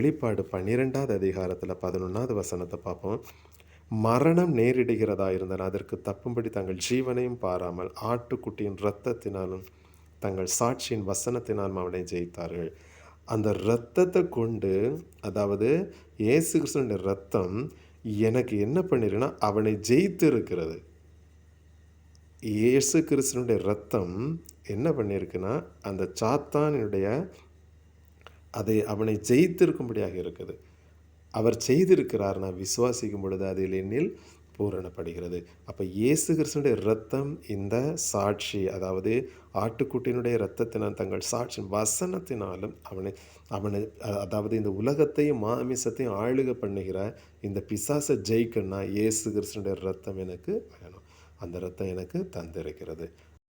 வெளிப்பாடு 12வது அதிகாரத்தில் 11வது வசனத்தை பார்ப்போம். மரணம் நேரிடுகிறதா இருந்தால் அதற்கு தப்பும்படி தங்கள் ஜீவனையும் பாராமல் ஆட்டுக்குட்டியின் இரத்தத்தினாலும் தங்கள் சாட்சியின் வசனத்தினாலும் அவனை ஜெயித்தார்கள். அந்த இரத்தத்தை கொண்டு, அதாவது இயேசு கிறிஸ்துவினுடைய இரத்தம் எனக்கு என்ன பண்ணிருக்குன்னா அவனை ஜெயித்து இருக்கிறது. இயேசு கிறிஸ்துவினுடைய இரத்தம் என்ன பண்ணியிருக்குன்னா அந்த சாத்தானுடைய அவனை ஜெயித்திருக்கும்படியாக இருக்குது. அவர் செய்திருக்கிறார். நான் விசுவாசிக்கும் பொழுது அதில் என்னில் பூரணப்படுகிறது. அப்போ இயேசு கிறிஸ்துவினுடைய இரத்தம் இந்த சாட்சி, அதாவது ஆட்டுக்குட்டியினுடைய இரத்தத்தினால் தங்கள் சாட்சி வசனத்தினாலும் அவனை அதாவது இந்த உலகத்தையும் மாமிசத்தையும் ஆளுகை பண்ணுகிற இந்த பிசாசை ஜெயிக்கணும்னா இயேசு கிறிஸ்துவினுடைய இரத்தம் எனக்கு வேணும். அந்த இரத்தம் எனக்கு தந்திருக்கிறது.